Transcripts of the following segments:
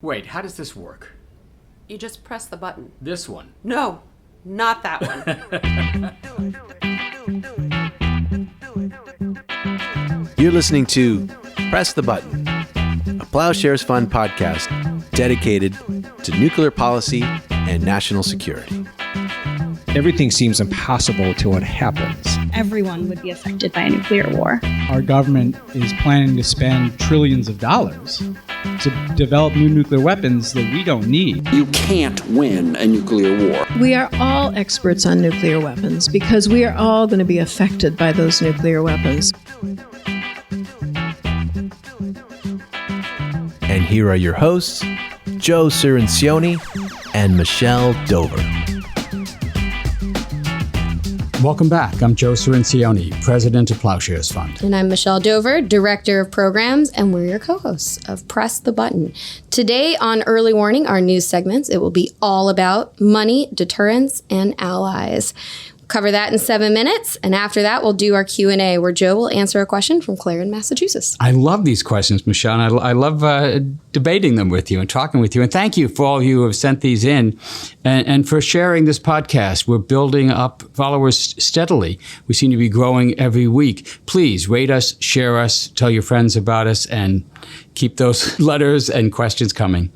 Wait, how does this work? You just press the button. This one? No, not that one. You're listening to Press the Button, a Plowshares Fund podcast dedicated to nuclear policy and national security. Everything seems impossible till it happens. Everyone would be affected by a nuclear war. Our government is planning to spend trillions of dollars to develop new nuclear weapons that we don't need. You can't win a nuclear war. We are all experts on nuclear weapons because we are all going to be affected by those nuclear weapons. And here are your hosts, Joe Cirincione and Michelle Dover. Welcome back. I'm Joe Cirincione, President of Plowshares Fund. And I'm Michelle Dover, Director of Programs, and we're your co-hosts of Press the Button. Today on Early Warning, our news segments, it will be all about money, deterrence, and allies. Cover that in 7 minutes, and after that, we'll do our Q&A, where Joe will answer a question from Clair in Massachusetts. I love these questions, Michelle, and I love debating them with you and talking with you. And thank you for all of you who have sent these in and for sharing this podcast. We're building up followers steadily. We seem to be growing every week. Please rate us, share us, tell your friends about us, and keep those letters and questions coming.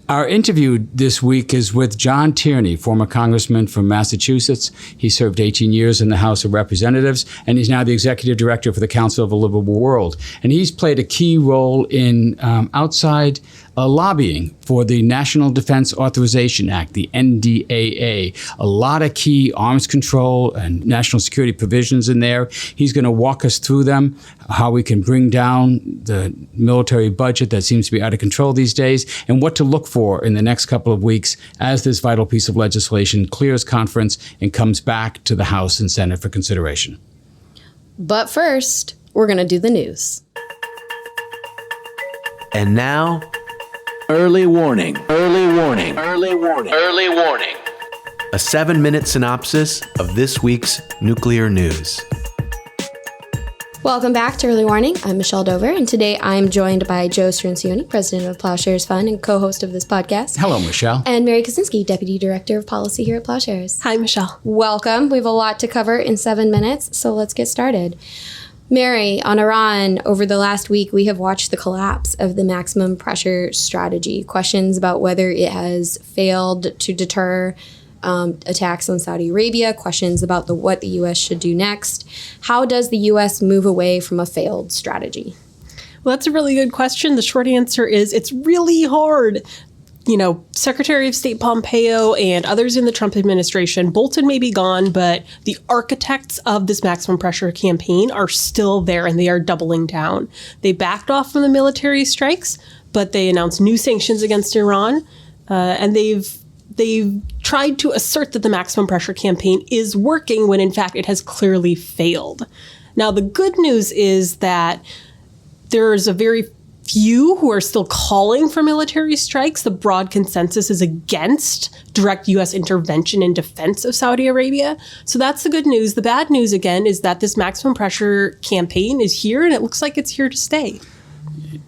Our interview this week is with John Tierney, former congressman from Massachusetts. He served 18 years in the House of Representatives, and he's now the executive director for the Council of a Livable World. And he's played a key role in outside lobbying for the National Defense Authorization Act, the NDAA. A lot of key arms control and national security provisions in there. He's going to walk us through them, how we can bring down the military budget that seems to be out of control these days, and what to look for in the next couple of weeks as this vital piece of legislation clears conference and comes back to the House and Senate for consideration. But first, we're going to do the news. And now, Early Warning. Early Warning. Early Warning. Early Warning. A 7-minute synopsis of this week's nuclear news. Welcome back to Early Warning. I'm Michelle Dover, and today I'm joined by Joe Cirincione, President of Plowshares Fund and co-host of this podcast. Hello, Michelle. And Mary Kaszynski, Deputy Director of Policy here at Plowshares. Hi, Michelle. Welcome. We have a lot to cover in 7 minutes, so let's get started. Mary, on Iran, over the last week, we have watched the collapse of the maximum pressure strategy. Questions about whether it has failed to deter attacks on Saudi Arabia, questions about what the U.S. should do next. How does the U.S. move away from a failed strategy? Well, that's a really good question. The short answer is it's really hard. You know, Secretary of State Pompeo and others in the Trump administration, Bolton may be gone, but the architects of this maximum pressure campaign are still there and they are doubling down. They backed off from the military strikes, but they announced new sanctions against Iran, and they've tried to assert that the maximum pressure campaign is working when in fact it has clearly failed. Now, the good news is that there's a very few who are still calling for military strikes. The broad consensus is against direct U.S. intervention in defense of Saudi Arabia. So that's the good news. The bad news, again, is that this maximum pressure campaign is here, and it looks like it's here to stay.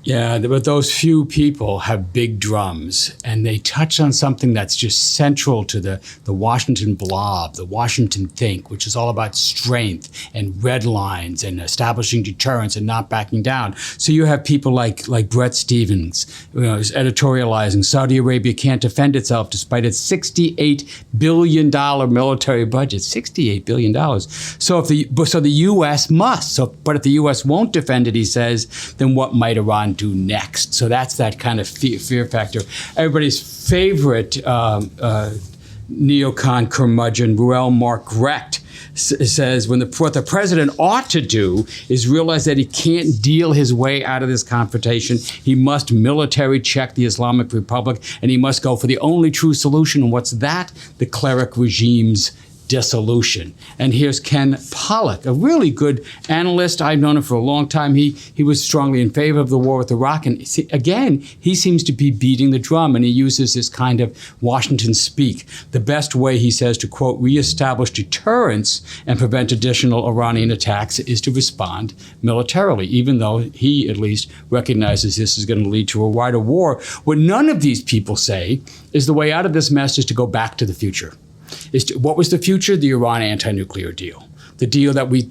Yeah, but those few people have big drums, and they touch on something that's just central to the Washington blob, the Washington think, which is all about strength and red lines and establishing deterrence and not backing down. So you have people like Brett Stevens, who's editorializing, Saudi Arabia can't defend itself despite its $68 billion military budget. $68 billion. So the U.S. must. But if the U.S. won't defend it, he says, then what might Iran do next? So that's that kind of fear factor. Everybody's favorite neocon curmudgeon, Ruel Mark-Recht, says what the president ought to do is realize that he can't deal his way out of this confrontation. He must military check the Islamic Republic, and he must go for the only true solution. And what's that? The cleric regime's dissolution. And here's Ken Pollack, a really good analyst. I've known him for a long time. He was strongly in favor of the war with Iraq. And again, he seems to be beating the drum, and he uses this kind of Washington speak. The best way, he says, to, quote, reestablish deterrence and prevent additional Iranian attacks is to respond militarily, even though he at least recognizes this is going to lead to a wider war. What none of these people say is the way out of this mess is to go back to the future. What was the future? The Iran anti-nuclear deal. The deal that we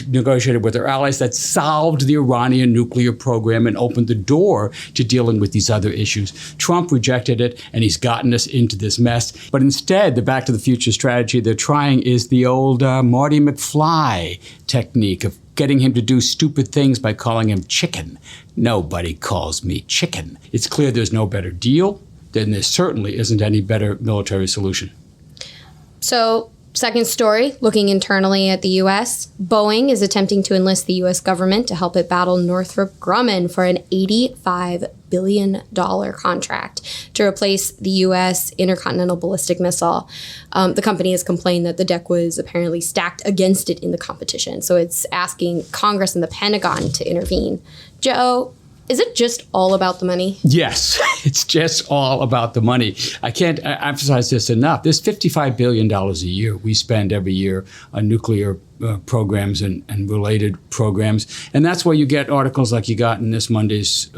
negotiated with our allies that solved the Iranian nuclear program and opened the door to dealing with these other issues. Trump rejected it, and he's gotten us into this mess. But instead, the Back to the Future strategy they're trying is the old Marty McFly technique of getting him to do stupid things by calling him chicken. Nobody calls me chicken. It's clear there's no better deal, then there certainly isn't any better military solution. So, second story, looking internally at the U.S., Boeing is attempting to enlist the U.S. government to help it battle Northrop Grumman for an $85 billion contract to replace the U.S. intercontinental ballistic missile. The company has complained that the deck was apparently stacked against it in the competition, so it's asking Congress and the Pentagon to intervene. Joe, is it just all about the money? Yes, it's just all about the money. I can't emphasize this enough. There's $55 billion a year we spend every year on nuclear programs and related programs. And that's why you get articles like you got in this Monday's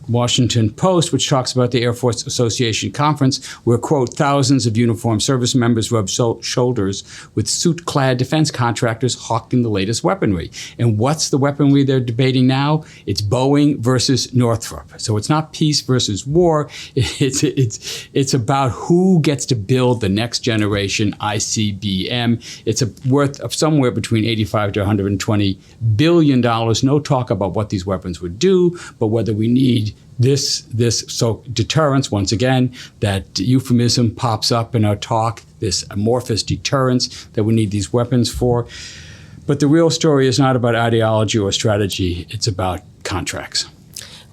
Washington Post, which talks about the Air Force Association conference, where, quote, thousands of uniformed service members rub shoulders with suit-clad defense contractors hawking the latest weaponry. And what's the weaponry they're debating now? It's Boeing versus Northrop. So it's not peace versus war. It's about who gets to build the next generation ICBM. It's worth of somewhere between $85 to $120 billion. No talk about what these weapons would do, but whether we need so deterrence, once again, that euphemism pops up in our talk, this amorphous deterrence that we need these weapons for. But the real story is not about ideology or strategy, it's about contracts.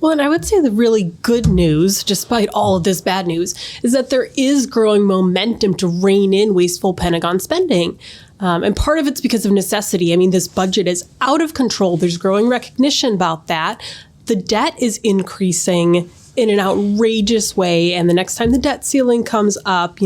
Well, and I would say the really good news, despite all of this bad news, is that there is growing momentum to rein in wasteful Pentagon spending. And part of it's because of necessity. I mean, this budget is out of control. There's growing recognition about that. The debt is increasing in an outrageous way. And the next time the debt ceiling comes up,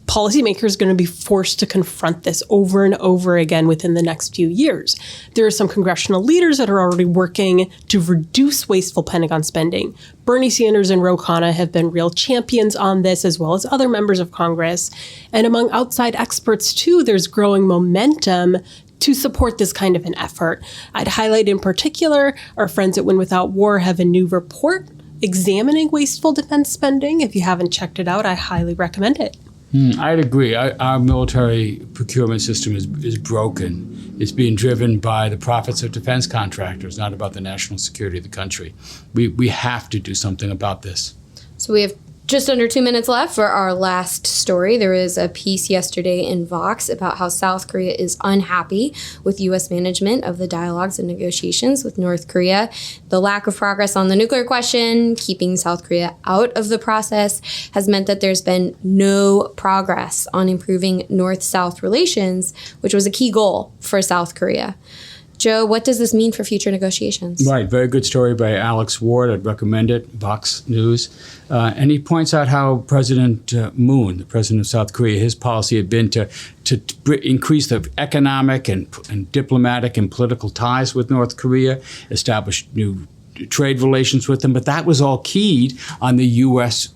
policymakers are going to be forced to confront this over and over again within the next few years. There are some congressional leaders that are already working to reduce wasteful Pentagon spending. Bernie Sanders and Ro Khanna have been real champions on this, as well as other members of Congress. And among outside experts, too, there's growing momentum to support this kind of an effort. I'd highlight in particular, our friends at Win Without War have a new report examining wasteful defense spending. If you haven't checked it out, I highly recommend it. I'd agree. Our military procurement system is broken. It's being driven by the profits of defense contractors, not about the national security of the country. We have to do something about this. So we have just under 2 minutes left for our last story. There was a piece yesterday in Vox about how South Korea is unhappy with U.S. management of the dialogues and negotiations with North Korea. The lack of progress on the nuclear question, keeping South Korea out of the process, has meant that there's been no progress on improving North-South relations, which was a key goal for South Korea. Joe, what does this mean for future negotiations? Right, very good story by Alex Ward. I'd recommend it, Vox News. And he points out how President Moon, the president of South Korea, his policy had been to increase the economic and diplomatic and political ties with North Korea, establish new trade relations with them. But that was all keyed on the U.S.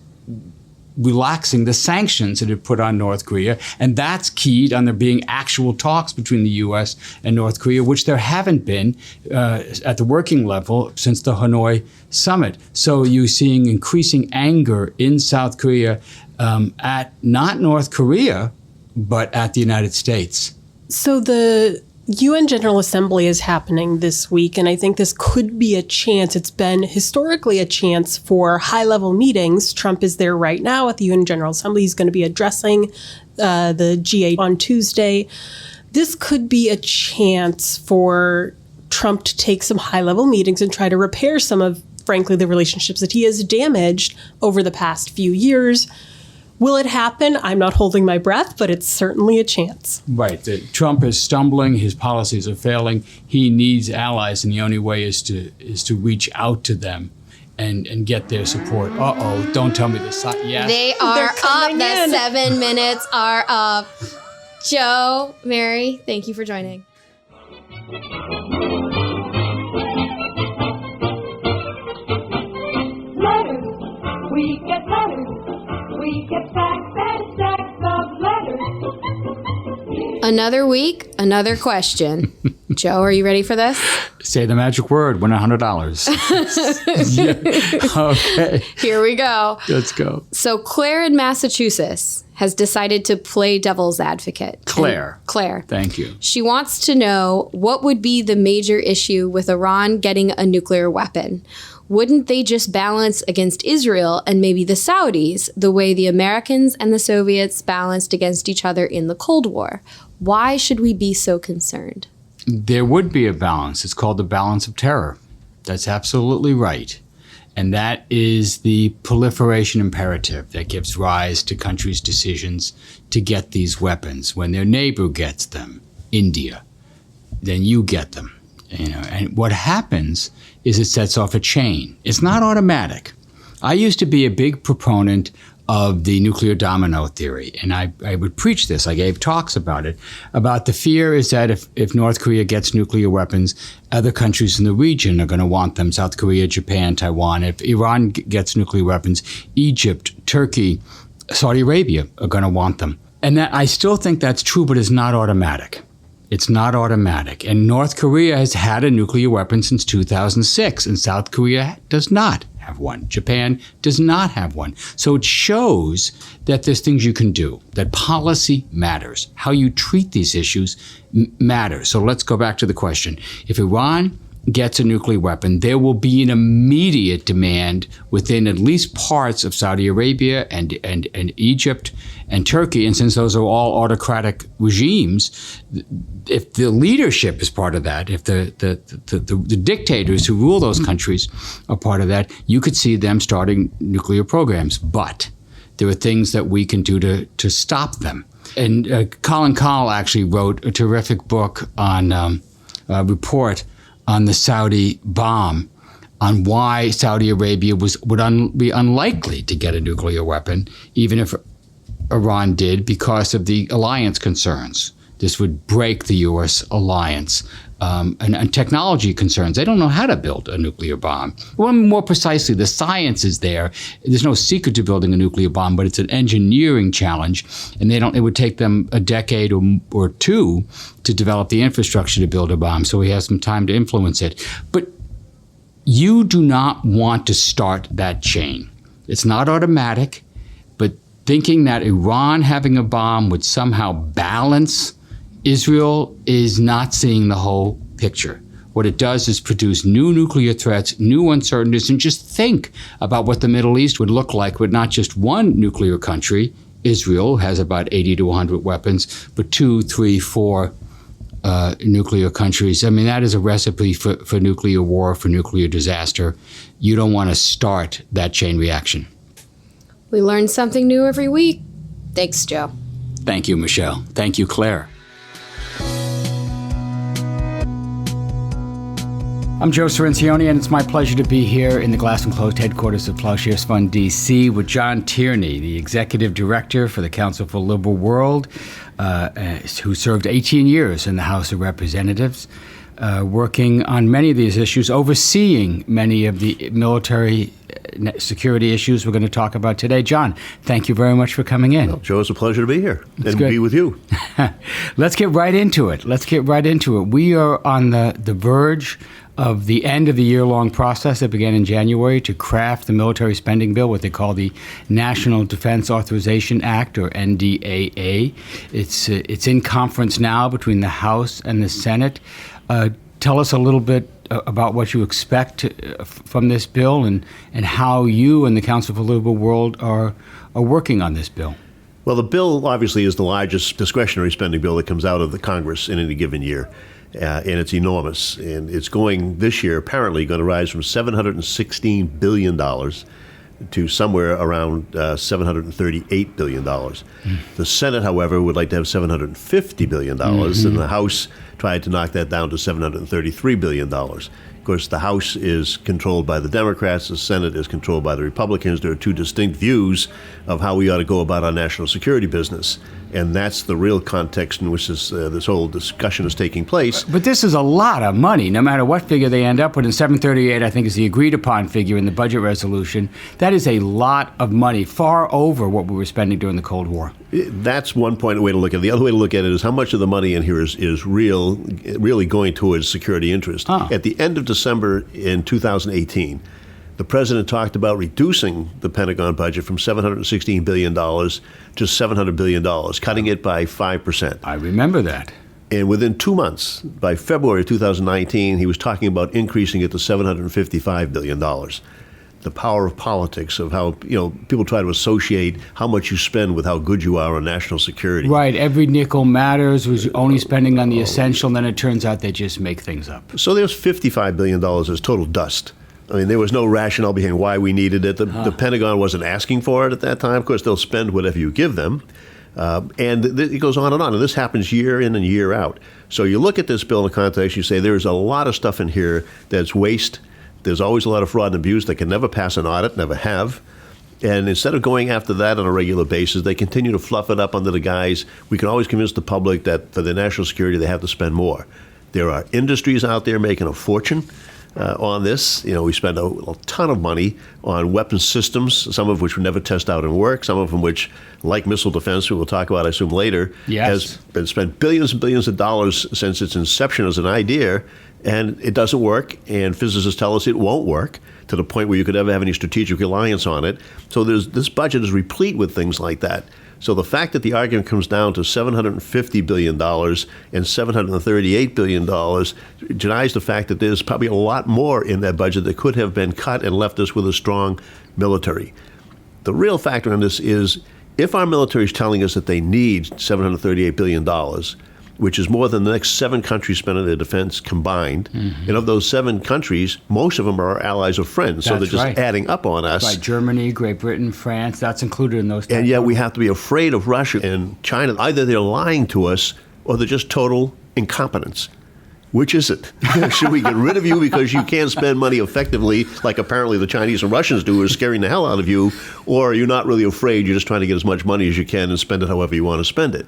relaxing the sanctions that it put on North Korea. And that's keyed on there being actual talks between the U.S. and North Korea, which there haven't been at the working level since the Hanoi summit. So you're seeing increasing anger in South Korea at not North Korea, but at the United States. So the UN General Assembly is happening this week, and I think this could be a chance. It's been historically a chance for high-level meetings. Trump is there right now at the UN General Assembly. He's going to be addressing the G8 on Tuesday. This could be a chance for Trump to take some high-level meetings and try to repair some of, frankly, the relationships that he has damaged over the past few years. Will it happen? I'm not holding my breath, but it's certainly a chance. Right. Trump is stumbling. His policies are failing. He needs allies, and the only way is to reach out to them and get their support. Uh-oh, don't tell me this. Yes. They are up. The 7 minutes are up. Joe, Mary, thank you for joining. Letters, we get letters. We get stacks and stacks of letters. Another week, another question. Joe, are you ready for this? Say the magic word, win $100. Yeah. Okay. Here we go. Let's go. So Clair in Massachusetts has decided to play devil's advocate. Clair. Clair. Thank you. She wants to know what would be the major issue with Iran getting a nuclear weapon. Wouldn't they just balance against Israel and maybe the Saudis the way the Americans and the Soviets balanced against each other in the Cold War? Why should we be so concerned? There would be a balance. It's called the balance of terror. That's absolutely right. And that is the proliferation imperative that gives rise to countries' decisions to get these weapons. When their neighbor gets them, India, then you get them. And what happens is it sets off a chain. It's not automatic. I used to be a big proponent of the nuclear domino theory, and I would preach this. I gave talks about it. About the fear is that if North Korea gets nuclear weapons, other countries in the region are going to want them. South Korea, Japan, Taiwan. If Iran gets nuclear weapons, Egypt, Turkey, Saudi Arabia are going to want them. And that I still think that's true, but it's not automatic. It's not automatic. And North Korea has had a nuclear weapon since 2006, and South Korea does not have one. Japan does not have one. So it shows that there's things you can do, that policy matters. How you treat these issues matters. So let's go back to the question. If Iran gets a nuclear weapon, there will be an immediate demand within at least parts of Saudi Arabia and Egypt and Turkey. And since those are all autocratic regimes, if the leadership is part of that, if the dictators who rule those countries are part of that, you could see them starting nuclear programs. But there are things that we can do to stop them. And Colin Kahl actually wrote a terrific book on a report on the Saudi bomb, on why Saudi Arabia would be unlikely to get a nuclear weapon, even if Iran did, because of the alliance concerns. This would break the U.S. alliance. And technology concerns. They don't know how to build a nuclear bomb. Well, more precisely, the science is there. There's no secret to building a nuclear bomb, but it's an engineering challenge, and it would take them a decade or two to develop the infrastructure to build a bomb, so he has some time to influence it. But you do not want to start that chain. It's not automatic, but thinking that Iran having a bomb would somehow balance Israel is not seeing the whole picture. What it does is produce new nuclear threats, new uncertainties, and just think about what the Middle East would look like with not just one nuclear country. Israel has about 80 to 100 weapons, but 2, 3, 4 nuclear countries. I mean, that is a recipe for nuclear war, for nuclear disaster. You don't want to start that chain reaction. We learn something new every week. Thanks, Joe. Thank you, Michelle. Thank you, Claire. I'm Joe Cirincione, and it's my pleasure to be here in the Glass and Closed headquarters of Plowshares Fund, D.C., with John Tierney, the Executive Director for the Council for Livable World, who served 18 years in the House of Representatives, working on many of these issues, overseeing many of the military security issues we're going to talk about today. John, thank you very much for coming in. Well, Joe, it's a pleasure to be here and good. Be with you. Let's get right into it. We are on the verge of the end of the year-long process that began in January to craft the military spending bill, what they call the National Defense Authorization Act, or NDAA. It's in conference now between the House and the Senate. Tell us a little bit about what you expect from this bill and how you and the Council for Livable World are working on this bill. Well, the bill obviously is the largest discretionary spending bill that comes out of the Congress in any given year. And it's enormous. And it's going this year, apparently, going to rise from $716 billion to somewhere around $738 billion. The Senate, however, would like to have $750 billion, and the House tried to knock that down to $733 billion. Of course, the House is controlled by the Democrats, the Senate is controlled by the Republicans. There are two distinct views of how we ought to go about our national security business. And that's the real context in which this whole discussion is taking place. But this is a lot of money, no matter what figure they end up with. And 738, I think, is the agreed upon figure in the budget resolution. That is a lot of money, far over what we were spending during the Cold War. That's one way to look at it. The other way to look at it is how much of the money in here is really going towards security interest. At the end of December in 2018, the president talked about reducing the Pentagon budget from $716 billion to $700 billion, cutting it by 5%. I remember that. And within 2 months, by February 2019, he was talking about increasing it to $755 billion. The power of politics, of how people try to associate how much you spend with how good you are on national security. Right. Every nickel matters. Was only spending on the essential, and then it turns out they just make things up. So there's $55 billion as total dust. I mean, there was no rationale behind why we needed it. The Pentagon wasn't asking for it at that time. Of course, they'll spend whatever you give them. And it goes on. And this happens year in and year out. So you look at this bill in the context, you say there's a lot of stuff in here that's waste. There's always a lot of fraud and abuse. They can never pass an audit, never have. And instead of going after that on a regular basis, they continue to fluff it up under the guise, we can always convince the public that for their national security, they have to spend more. There are industries out there making a fortune on this. We spend a ton of money on weapons systems, some of which we never test out and work, some of them which, like missile defense, we will talk about, I assume, later, has been spent billions and billions of dollars since its inception as an idea, and it doesn't work, and physicists tell us it won't work to the point where you could ever have any strategic reliance on it. So this budget is replete with things like that. So the fact that the argument comes down to $750 billion and $738 billion denies the fact that there's probably a lot more in that budget that could have been cut and left us with a strong military. The real factor in this is if our military is telling us that they need $738 billion, which is more than the next 7 countries spend on their defense combined. And of those 7 countries, most of them are our allies or friends. So they're just adding up on us. Right, Germany, Great Britain, France, that's included in those. And yet we have to be afraid of Russia and China. Either they're lying to us or they're just total incompetence. Which is it? Should we get rid of you because you can't spend money effectively, like apparently the Chinese and Russians do, who are scaring the hell out of you? Or are you not really afraid? You're just trying to get as much money as you can and spend it however you want to spend it.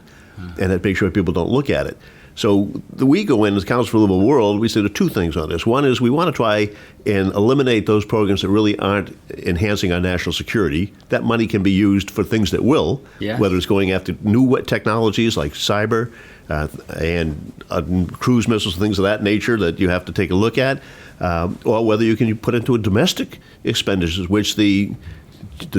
And that makes sure people don't look at it. So we go in as Council for Livable World, we say there are 2 things on this. One is we want to try and eliminate those programs that really aren't enhancing our national security. That money can be used for things that will, whether it's going after new technologies like cyber and cruise missiles and things of that nature that you have to take a look at, or whether you can put into a domestic expenditures, which the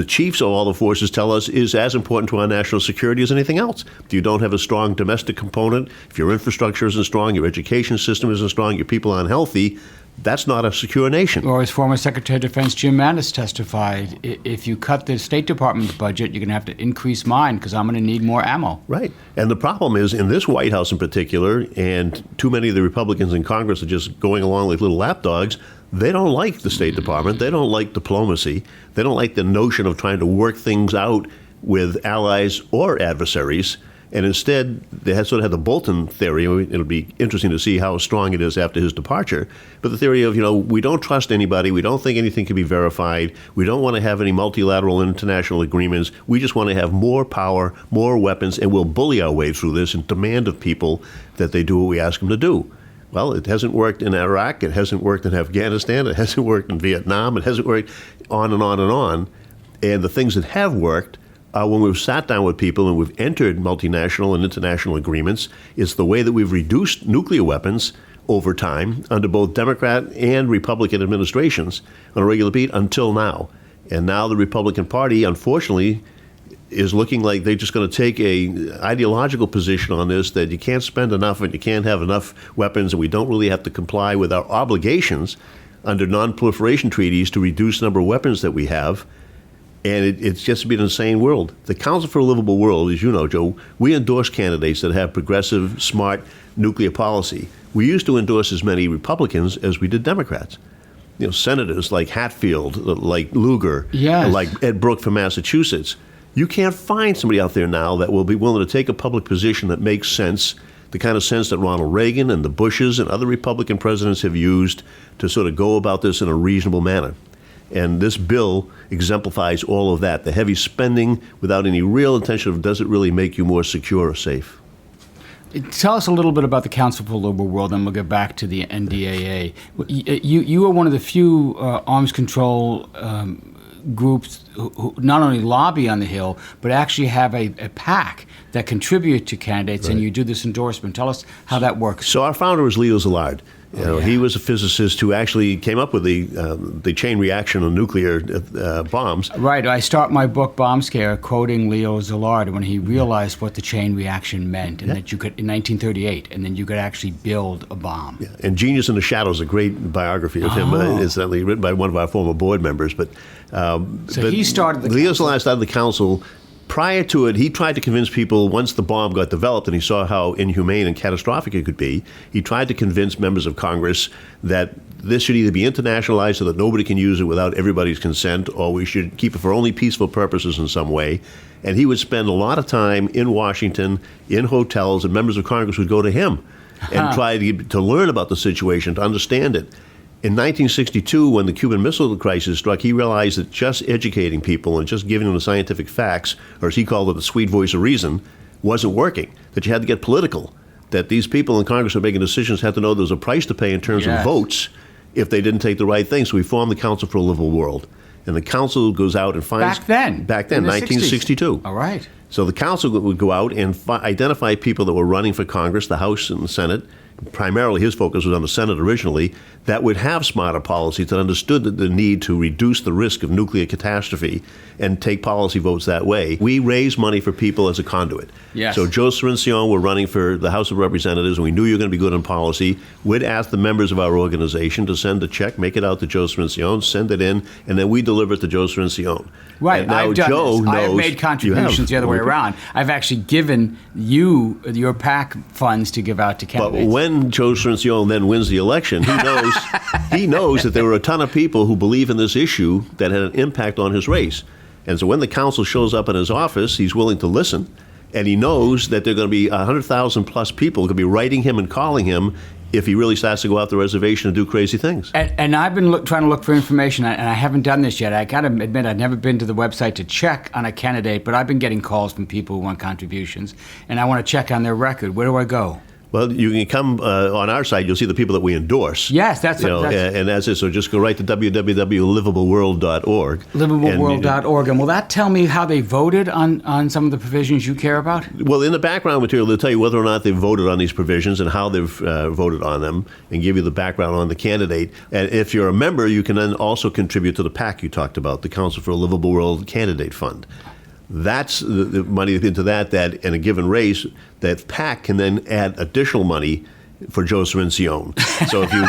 chiefs of all the forces tell us is as important to our national security as anything else. If you don't have a strong domestic component, if your infrastructure isn't strong, your education system isn't strong, your people aren't healthy, that's not a secure nation. Or as former Secretary of Defense Jim Mattis testified, if you cut the State Department's budget, you're going to have to increase mine because I'm going to need more ammo. Right. And the problem is, in this White House in particular, and too many of the Republicans in Congress are just going along like little lapdogs, they don't like the State Department. They don't like diplomacy. They don't like the notion of trying to work things out with allies or adversaries. And instead, they sort of had the Bolton theory. It'll be interesting to see how strong it is after his departure. But the theory of, we don't trust anybody. We don't think anything can be verified. We don't want to have any multilateral international agreements. We just want to have more power, more weapons, and we'll bully our way through this and demand of people that they do what we ask them to do. Well, it hasn't worked in Iraq. It hasn't worked in Afghanistan. It hasn't worked in Vietnam. It hasn't worked on and on and on. And the things that have worked when we've sat down with people and we've entered multinational and international agreements, it's the way that we've reduced nuclear weapons over time under both Democrat and Republican administrations on a regular beat until now. And now the Republican Party, unfortunately, is looking like they're just going to take a ideological position on this, that you can't spend enough and you can't have enough weapons, and we don't really have to comply with our obligations under non-proliferation treaties to reduce the number of weapons that we have. And it's just been an insane world. The Council for a Livable World, as you know, Joe, we endorse candidates that have progressive, smart nuclear policy. We used to endorse as many Republicans as we did Democrats. senators like Hatfield, like Lugar, Yes. like Ed Brooke from Massachusetts. You can't find somebody out there now that will be willing to take a public position that makes sense, the kind of sense that Ronald Reagan and the Bushes and other Republican presidents have used to sort of go about this in a reasonable manner. And this bill exemplifies all of that, the heavy spending without any real intention of does it really make you more secure or safe. Tell us a little bit about the Council for the Livable World, and we'll get back to the NDAA. You are one of the few arms control groups who not only lobby on the Hill, but actually have a PAC that contribute to candidates, and you do this endorsement. Tell us how that works. So our founder was Leo Szilard. He was a physicist who actually came up with the chain reaction of nuclear bombs. Right. I start my book, Bomb Scare, quoting Leo Szilard when he realized what the chain reaction meant, and that you could, in 1938, and then you could actually build a bomb. Yeah. And Genius in the Shadows, a great biography of him, incidentally written by one of our former board members. But he started the Leo Szilard started the council. Prior to it, he tried to convince people, once the bomb got developed and he saw how inhumane and catastrophic it could be, he tried to convince members of Congress that this should either be internationalized so that nobody can use it without everybody's consent, or we should keep it for only peaceful purposes in some way. And he would spend a lot of time in Washington, in hotels, and members of Congress would go to him and try to learn about the situation, to understand it. In 1962, when the Cuban Missile Crisis struck, he realized that just educating people and just giving them the scientific facts, or as he called it, the sweet voice of reason, wasn't working, that you had to get political, that these people in Congress who were making decisions had to know there was a price to pay in terms of votes if they didn't take the right thing. So we formed the Council for a Livable World. And the council goes out and finds... Back then, 1962. 60s. All right. So the council would go out and identify people that were running for Congress, the House and the Senate. Primarily his focus was on the Senate originally, that would have smarter policies, that understood the need to reduce the risk of nuclear catastrophe and take policy votes that way. We raised money for people as a conduit. Yes. So Joe Cirincione were running for the House of Representatives, and we knew you were going to be good in policy. We'd ask the members of our organization to send a check, make it out to Joe Cirincione, send it in, and then we deliver it to Joe Cirincione. Right. And now I've done Joe this. knows I have made contributions the other way around. I've actually given you your PAC funds to give out to candidates. But when Joe Cirincione then wins the election, he knows that there were a ton of people who believe in this issue that had an impact on his race. And so when the council shows up in his office, he's willing to listen, and he knows that there are going to be 100,000 plus people who could be writing him and calling him if he really starts to go out the reservation and do crazy things. And I've been trying to look for information, and I haven't done this yet. I got to admit, I've never been to the website to check on a candidate, but I've been getting calls from people who want contributions, and I want to check on their record. Where do I go? Well, you can come on our site. You'll see the people that we endorse. Yes, and that's it. So just go right to www.livableworld.org. Livableworld.org. And will that tell me how they voted on some of the provisions you care about? Well, in the background material, they'll tell you whether or not they've voted on these provisions and how they've voted on them, and give you the background on the candidate. And if you're a member, you can then also contribute to the PAC you talked about, the Council for a Livable World Candidate Fund. That's the money into that in a given race, that PAC can then add additional money for Joe Cirincione. So if you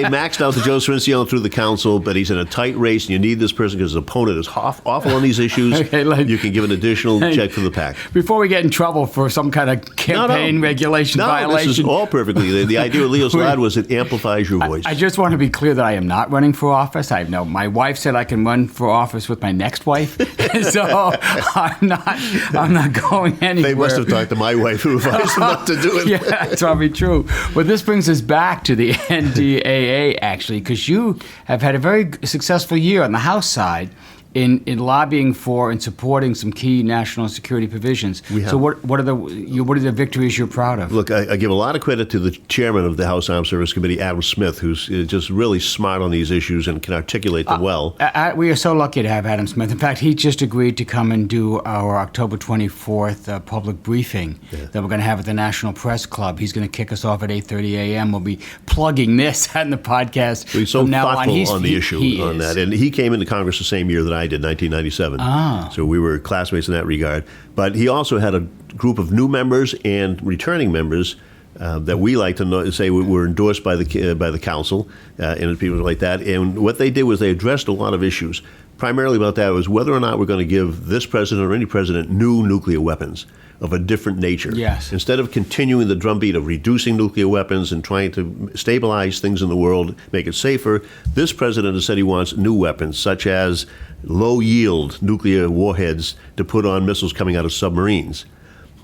maxed out to Joe Cirincione through the council, but he's in a tight race and you need this person because his opponent is awful on these issues, you can give an additional check for the PAC. Before we get in trouble for some kind of campaign regulation violation. This is all perfectly. The idea with Leo Szilard was it amplifies your voice. I just want to be clear that I am not running for office. I know my wife said I can run for office with my next wife, so I'm not going anywhere. They must have talked to my wife who advised them not to do it. Yeah, that's probably true. But this brings us back to the NDAA, actually, because you have had a very successful year on the House side in lobbying for and supporting some key national security provisions. So what are the victories you're proud of? Look, I give a lot of credit to the chairman of the House Armed Services Committee, Adam Smith, who's just really smart on these issues and can articulate them well. We are so lucky to have Adam Smith. In fact, he just agreed to come and do our October 24th public briefing that we're going to have at the National Press Club. He's going to kick us off at 8:30 a.m. We'll be plugging this on the podcast. He's so thoughtful on the issue on that. And he came into Congress the same year that I did, 1997. So we were classmates in that regard. But he also had a group of new members and returning members that we like to say were endorsed by the council and people like that. And what they did was they addressed a lot of issues. primarily about that was whether or not we're going to give this president or any president new nuclear weapons of a different nature. Yes. Instead of continuing the drumbeat of reducing nuclear weapons and trying to stabilize things in the world, make it safer, this president has said he wants new weapons, such as low-yield nuclear warheads to put on missiles coming out of submarines.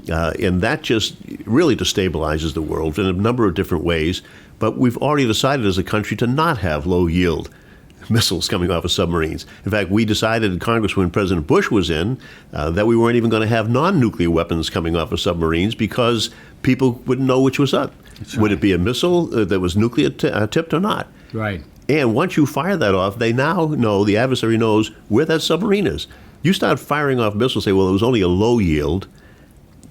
And that just really destabilizes the world in a number of different ways. But we've already decided as a country to not have low-yield missiles coming off of submarines. In fact, we decided in Congress when President Bush was in that we weren't even going to have non-nuclear weapons coming off of submarines because people wouldn't know which was up. Right. Would it be a missile that was nuclear tipped or not? Right. And once you fire that off, they now know, the adversary knows where that submarine is. You start firing off missiles, say, well, it was only a low yield.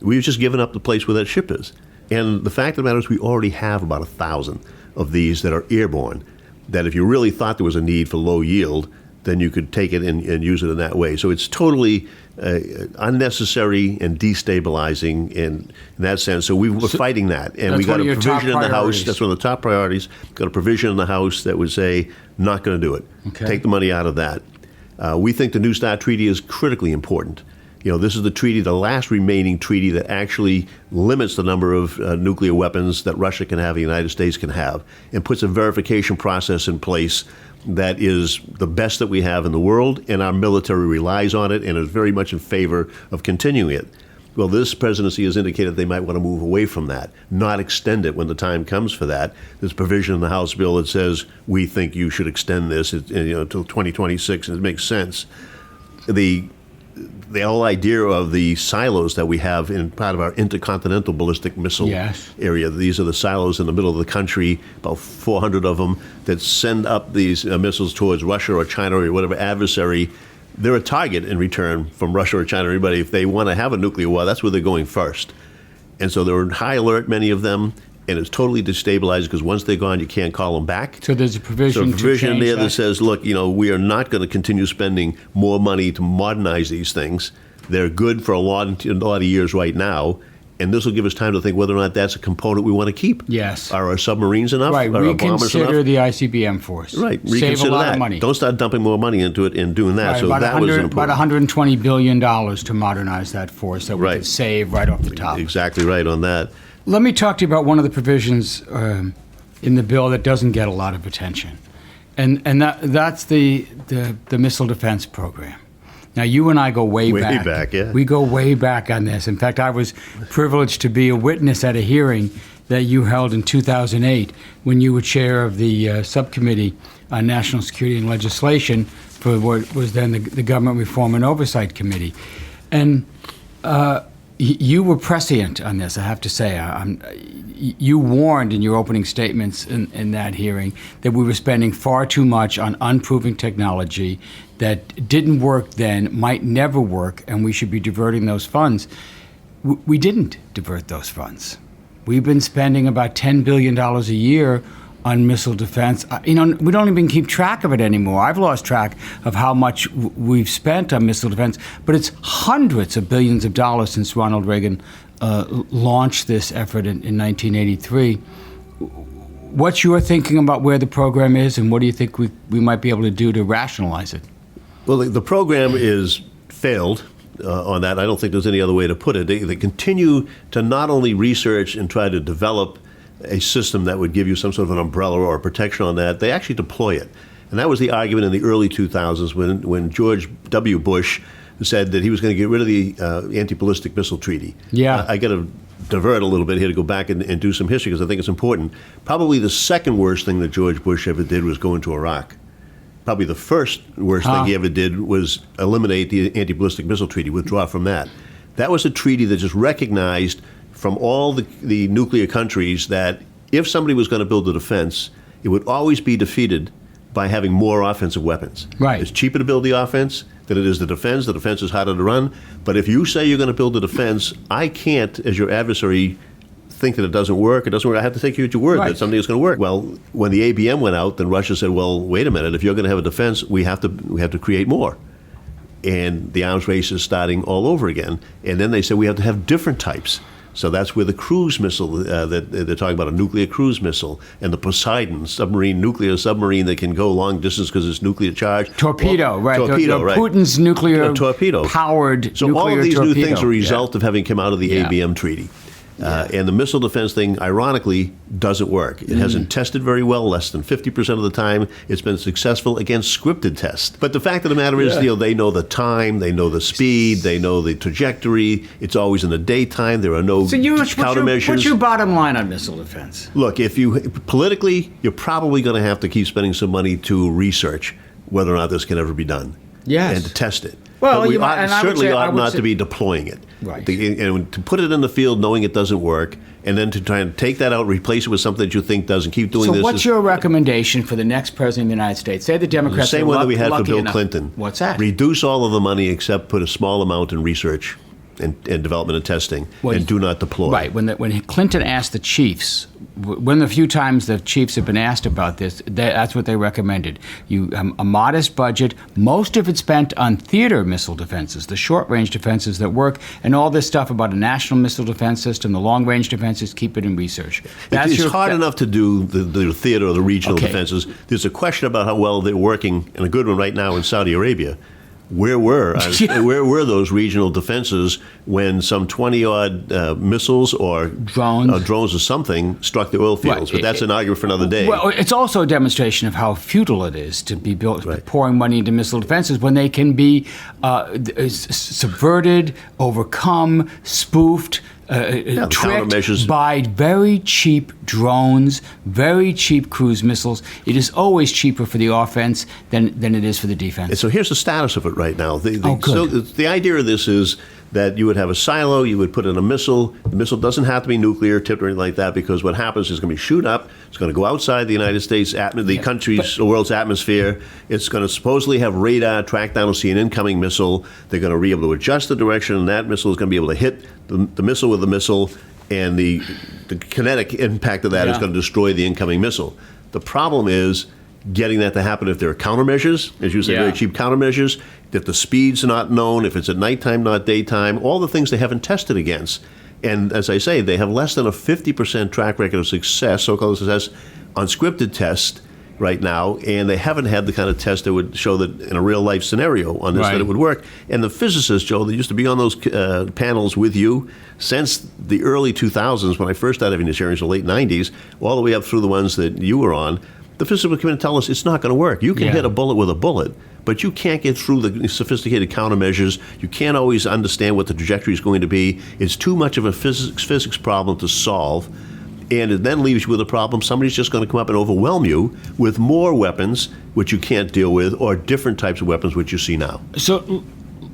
We've just given up the place where that ship is. And the fact of the matter is we already have about 1,000 of these that are airborne, that if you really thought there was a need for low yield, then you could take it and use it in that way. So it's totally unnecessary and destabilizing in that sense. So we're fighting that. And we got a provision in the House. That's one of the top priorities. Got a provision in the House that would say, not going to do it. Okay. Take the money out of that. We think the New START treaty is critically important. You know, this is the treaty, the last remaining treaty that actually limits the number of nuclear weapons that Russia can have, the United States can have, and puts a verification process in place that is the best that we have in the world, and our military relies on it and is very much in favor of continuing it. Well, this presidency has indicated they might want to move away from that, not extend it when the time comes for that. There's provision in the House bill that says we think you should extend this until 2026, and it makes sense. The whole idea of the silos that we have in part of our intercontinental ballistic missile area. These are the silos in the middle of the country, about 400 of them, that send up these missiles towards Russia or China or whatever adversary. They're a target in return from Russia or China or anybody. If they want to have a nuclear war, that's where they're going first. And so they're in high alert, many of them, and it's totally destabilized because once they're gone, you can't call them back. So there's a provision there that says, look, we are not going to continue spending more money to modernize these things. They're good for a lot of years right now, and this will give us time to think whether or not that's a component we want to keep. Yes. Are our submarines enough? Right. Are our bombers enough? Reconsider the ICBM force. Right. Save a lot that. of money. Don't start dumping more money into it and doing that. Right, so that was important. About $120 billion to modernize that force that we could save right off the top. Exactly right on that. Let me talk to you about one of the provisions in the bill that doesn't get a lot of attention, and that's the missile defense program. Now, you and I go way back. Way back, yeah. We go way back on this. In fact, I was privileged to be a witness at a hearing that you held in 2008 when you were chair of the subcommittee on national security and legislation for what was then the Government Reform and Oversight Committee. And you were prescient on this, I have to say. You warned in your opening statements in that hearing that we were spending far too much on unproven technology that didn't work then, might never work, and we should be diverting those funds. We didn't divert those funds. We've been spending about $10 billion a year on missile defense. We don't even keep track of it anymore. I've lost track of how much we've spent on missile defense, but it's hundreds of billions of dollars since Ronald Reagan launched this effort in 1983. What's your thinking about where the program is, and what do you think we might be able to do to rationalize it? Well, the program is failed on that. I don't think there's any other way to put it. They continue to not only research and try to develop a system that would give you some sort of an umbrella or a protection on that, they actually deploy it. And that was the argument in the early 2000s when George W. Bush said that he was going to get rid of the anti-ballistic missile treaty. Yeah. I got to divert a little bit here to go back and do some history because I think it's important. Probably the second worst thing that George Bush ever did was go into Iraq. Probably the first worst thing he ever did was eliminate the anti-ballistic missile treaty, withdraw from that. That was a treaty that just recognized from all the nuclear countries that if somebody was going to build a defense, it would always be defeated by having more offensive weapons. Right. It's cheaper to build the offense than it is the defense. The defense is harder to run. But if you say you're going to build a defense, I can't, as your adversary, think that it doesn't work. I have to take you at your word that something is going to work. Well, when the ABM went out, then Russia said, well, wait a minute. If you're going to have a defense, we have to create more. And the arms race is starting all over again. And then they said we have to have different types So that's where the cruise missile, that they're talking about a nuclear cruise missile, and the Poseidon nuclear submarine that can go long distance because it's nuclear charged. Torpedo, right? Torpedo, right? Putin's nuclear torpedo powered. So nuclear all of these torpedo. new things are a result of having come out of the Yeah. ABM treaty. And the missile defense thing, ironically, doesn't work. It hasn't tested very well. Less than 50% of the time, it's been successful against scripted tests. But the fact of the matter is, they know the time, they know the speed, they know the trajectory. It's always in the daytime. There are no countermeasures. What's your bottom line on missile defense? Look, if you politically, you're probably going to have to keep spending some money to research whether or not this can ever be done. Yes. And to test it. Well, but we you might- and I would certainly say- I ought would not say- to be deploying it. Right. And to put it in the field knowing it doesn't work, and then to try and take that out, replace it with something that you think does, and keep doing this. So what's your recommendation for the next president of the United States? Say the The Democrats same are one that we had for lucky Bill enough. Clinton. What's that? Reduce all of the money except put a small amount in research and development and testing, and do not deploy. Right. When Clinton asked the chiefs, one of the few times the chiefs have been asked about this, that's what they recommended. A modest budget, most of it spent on theater missile defenses, the short-range defenses that work, and all this stuff about a national missile defense system, the long-range defenses, keep it in research. It's hard enough to do the theater or the regional defenses. There's a question about how well they're working, and a good one right now in Saudi Arabia. Where were those regional defenses when some 20-odd missiles or drones or something struck the oil fields? But that's an argument for another day. Well, it's also a demonstration of how futile it is to be pouring money into missile defenses when they can be subverted, overcome, spoofed, tricked by very cheap drones, very cheap cruise missiles. It is always cheaper for the offense than it is for the defense. And so here's the status of it right now. Good. So the idea of this is that you would have a silo, you would put in a missile. The missile doesn't have to be nuclear, tipped or anything like that, because what happens is it's going to be shoot up. It's going to go outside the United States, the world's atmosphere. It's going to supposedly have radar, track down and see an incoming missile. They're going to be able to adjust the direction, and that missile is going to be able to hit the missile with the missile, and the kinetic impact of that is going to destroy the incoming missile. The problem is getting that to happen if there are countermeasures, as you say, very cheap countermeasures, if the speed's not known, if it's at nighttime, not daytime, all the things they haven't tested against. And as I say, they have less than a 50% track record of success, so-called success, on scripted tests right now, and they haven't had the kind of test that would show that in a real-life scenario on this that it would work. And the physicists, Joe, that used to be on those panels with you since the early 2000s, when I first started having these hearings in the late 90s, all the way up through the ones that you were on, the physicists would come in and tell us it's not going to work. You can hit a bullet with a bullet, but you can't get through the sophisticated countermeasures. You can't always understand what the trajectory is going to be. It's too much of a physics problem to solve. And it then leaves you with a problem. Somebody's just going to come up and overwhelm you with more weapons, which you can't deal with, or different types of weapons, which you see now. So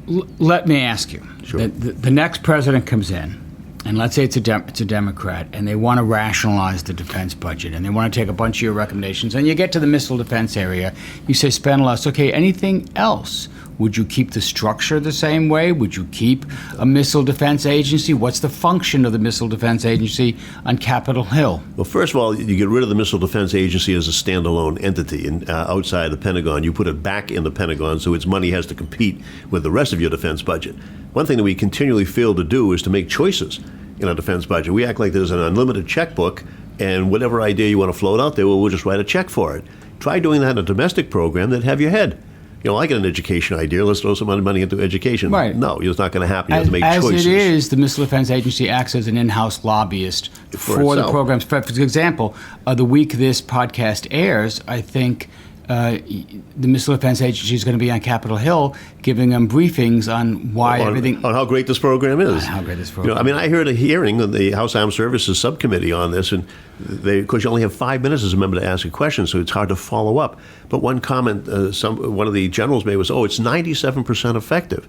let me ask you. Sure. The next president comes in, and let's say it's a Democrat, and they want to rationalize the defense budget, and they want to take a bunch of your recommendations, and you get to the missile defense area, you say spend less. Okay, anything else? Would you keep the structure the same way? Would you keep a missile defense agency? What's the function of the missile defense agency on Capitol Hill? Well, first of all, you get rid of the Missile Defense Agency as a standalone entity outside the Pentagon. You put it back in the Pentagon, so its money has to compete with the rest of your defense budget. One thing that we continually fail to do is to make choices in our defense budget. We act like there's an unlimited checkbook, and whatever idea you want to float out there, we'll just write a check for it. Try doing that in a domestic program that have your head. I get an education idea. Let's throw some money into education. Right. No, it's not going to happen. You have to make choices. As it is, the Missile Defense Agency acts as an in-house lobbyist for the programs. For example, the week this podcast airs, I think the Missile Defense Agency is going to be on Capitol Hill giving them briefings on everything. On how great this program is. On how great this program I heard a hearing of the House Armed Services Subcommittee on this, and of course, you only have 5 minutes as a member to ask a question, so it's hard to follow up. But one comment one of the generals made was, it's 97% effective.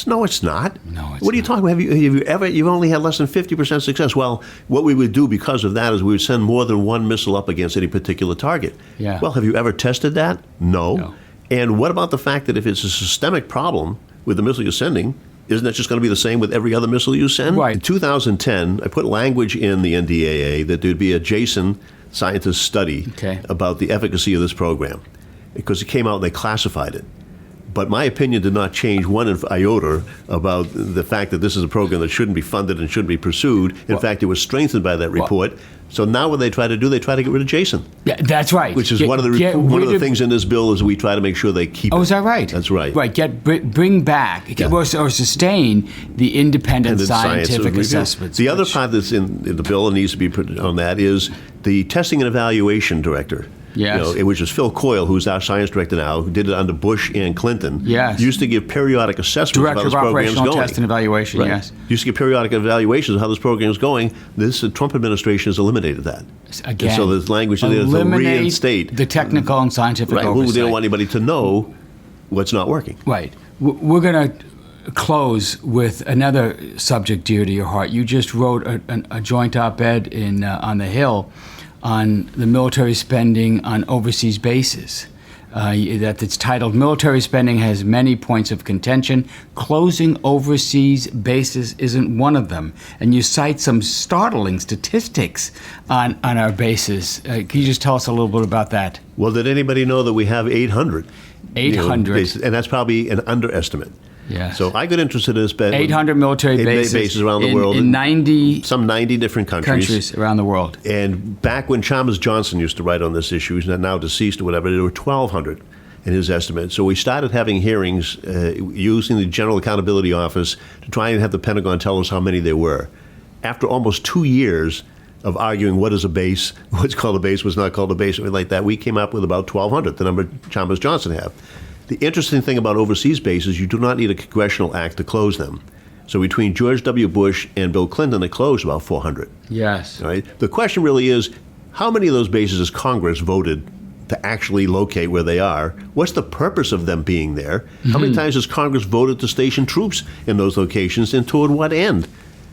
No, it's not. No, it's what are you talking about? You've only had less than 50% success. Well, what we would do because of that is we would send more than one missile up against any particular target. Yeah. Well, have you ever tested that? No. And what about the fact that if it's a systemic problem with the missile you're sending, isn't that just going to be the same with every other missile you send? Right. In 2010, I put language in the NDAA that there'd be a Jason scientist study about the efficacy of this program, because it came out and they classified it. But my opinion did not change one iota about the fact that this is a program that shouldn't be funded and shouldn't be pursued. In fact, it was strengthened by that report. So now what they try to do, they try to get rid of Jason. Yeah, that's right. Which is one of the things in this bill is we try to make sure they keep it. Oh, is that right? That's right. Right, bring back, or sustain the independent scientific assessments. The other part that's in the bill and needs to be put on that is the testing and evaluation director. Yes. Which is Phil Coyle, who's our science director now, who did it under Bush and Clinton. Yes. Used to give periodic assessments of how this program's going. Director of Operational Test and Evaluation, right. yes. Used to give periodic evaluations of how this program is going. The Trump administration has eliminated that. Again, and so there's language in there to reinstate the technical and scientific oversight. They don't want anybody to know what's not working. Right. We're going to close with another subject dear to your heart. You just wrote a joint op-ed on the Hill on the military spending on overseas bases. It's titled, Military Spending Has Many Points of Contention. Closing overseas bases isn't one of them. And you cite some startling statistics on our bases. Can you just tell us a little bit about that? Well, did anybody know that we have 800? 800. Bases, and that's probably an underestimate. Yeah. So I got interested in this. 800 military bases around the world in some 90 different countries around the world. And back when Chalmers Johnson used to write on this issue, he's now deceased or whatever, there were 1,200 in his estimate. So we started having hearings using the General Accountability Office to try and have the Pentagon tell us how many there were. After almost 2 years of arguing what is a base, what's called a base, what's not called a base, something like that, we came up with about 1,200, the number Chalmers Johnson had. The interesting thing about overseas bases, you do not need a congressional act to close them. So between George W. Bush and Bill Clinton, they closed about 400. Yes. All right. The question really is, how many of those bases has Congress voted to actually locate where they are? What's the purpose of them being there? Mm-hmm. How many times has Congress voted to station troops in those locations, and toward what end?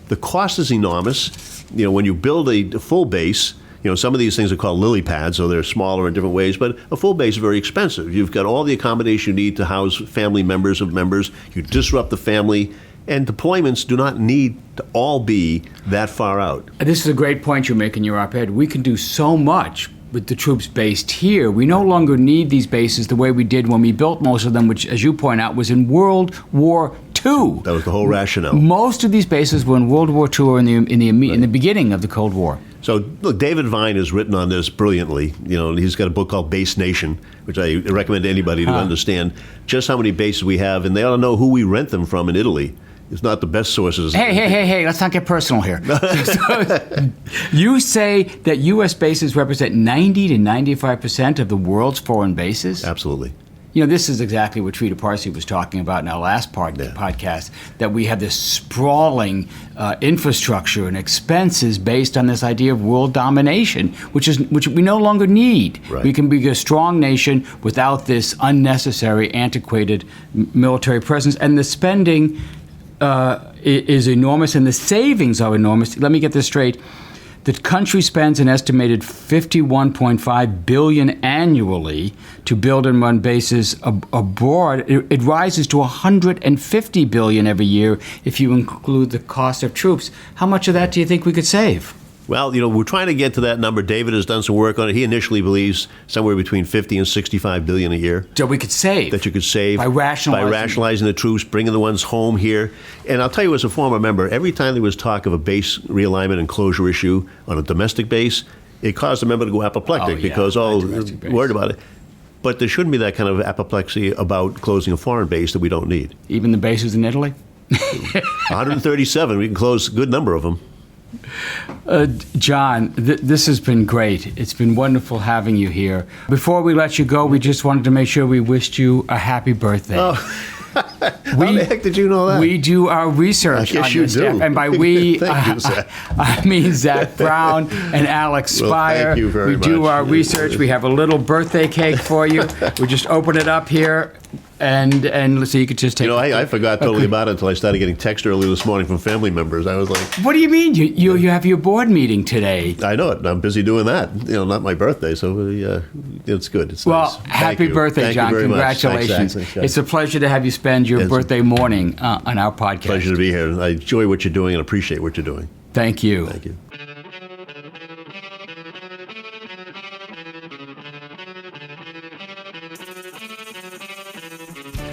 The cost is enormous. When you build a full base, some of these things are called lily pads, so they're smaller in different ways, but a full base is very expensive. You've got all the accommodation you need to house family members of members. You disrupt the family, and deployments do not need to all be that far out. This is a great point you make in your op-ed. We can do so much with the troops based here. We no longer need these bases the way we did when we built most of them, which, as you point out, was in World War II. That was the whole rationale. Most of these bases were in World War II or in the beginning of the Cold War. So, look, David Vine has written on this brilliantly. He's got a book called Base Nation, which I recommend to anybody to understand just how many bases we have, and they ought to know who we rent them from in Italy. It's not the best sources. Hey, let's not get personal here. So, you say that U.S. bases represent 90 to 95% of the world's foreign bases? Absolutely. This is exactly what Trita Parsi was talking about in our last podcast, that we have this sprawling infrastructure and expenses based on this idea of world domination, which we no longer need. Right. We can be a strong nation without this unnecessary, antiquated military presence. And the spending is enormous, and the savings are enormous. Let me get this straight. The country spends an estimated $51.5 billion annually to build and run bases abroad. It rises to $150 billion every year if you include the cost of troops. How much of that do you think we could save? Well, we're trying to get to that number. David has done some work on it. He initially believes somewhere between 50 and 65 billion a year. So we could save. That you could save. By rationalizing the troops, bringing the ones home here. And I'll tell you, as a former member, every time there was talk of a base realignment and closure issue on a domestic base, it caused a member to go apoplectic because, worried about it. But there shouldn't be that kind of apoplexy about closing a foreign base that we don't need. Even the bases in Italy? 137. We can close a good number of them. John, this has been great. It's been wonderful having you here. Before we let you go, we just wanted to make sure we wished you a happy birthday. Oh. How the heck did you know that? We do our research on your staff. And by we, Thank you, Zach. I mean Zach Brown and Alex Spire. Thank you very much. We do our research. We have a little birthday cake for you. We just open it up here. And so you could just take. I forgot totally about it until I started getting text early this morning from family members. I was like, "What do you mean? You have your board meeting today?" I know it. I'm busy doing that. Not my birthday, so it's good. It's nice. Happy birthday, John! Congratulations! Thanks. It's a pleasure to have you spend your birthday morning on our podcast. Pleasure to be here. I enjoy what you're doing and appreciate what you're doing. Thank you. Thank you.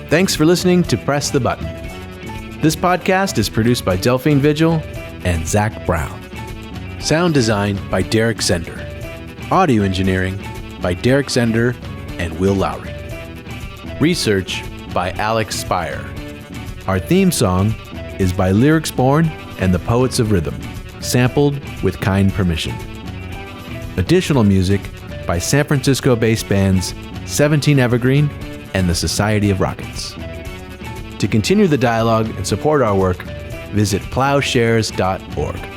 Thanks for listening to Press the Button. This podcast is produced by Delphine Vigil and Zach Brown. Sound design by Derek Zender. Audio engineering by Derek Zender and Will Lowry. Research by Alex Spire. Our theme song is by Lyrics Born and the Poets of Rhythm, sampled with kind permission. Additional music by San Francisco-based bands 17 Evergreen and the Society of Rockets. To continue the dialogue and support our work, visit plowshares.org.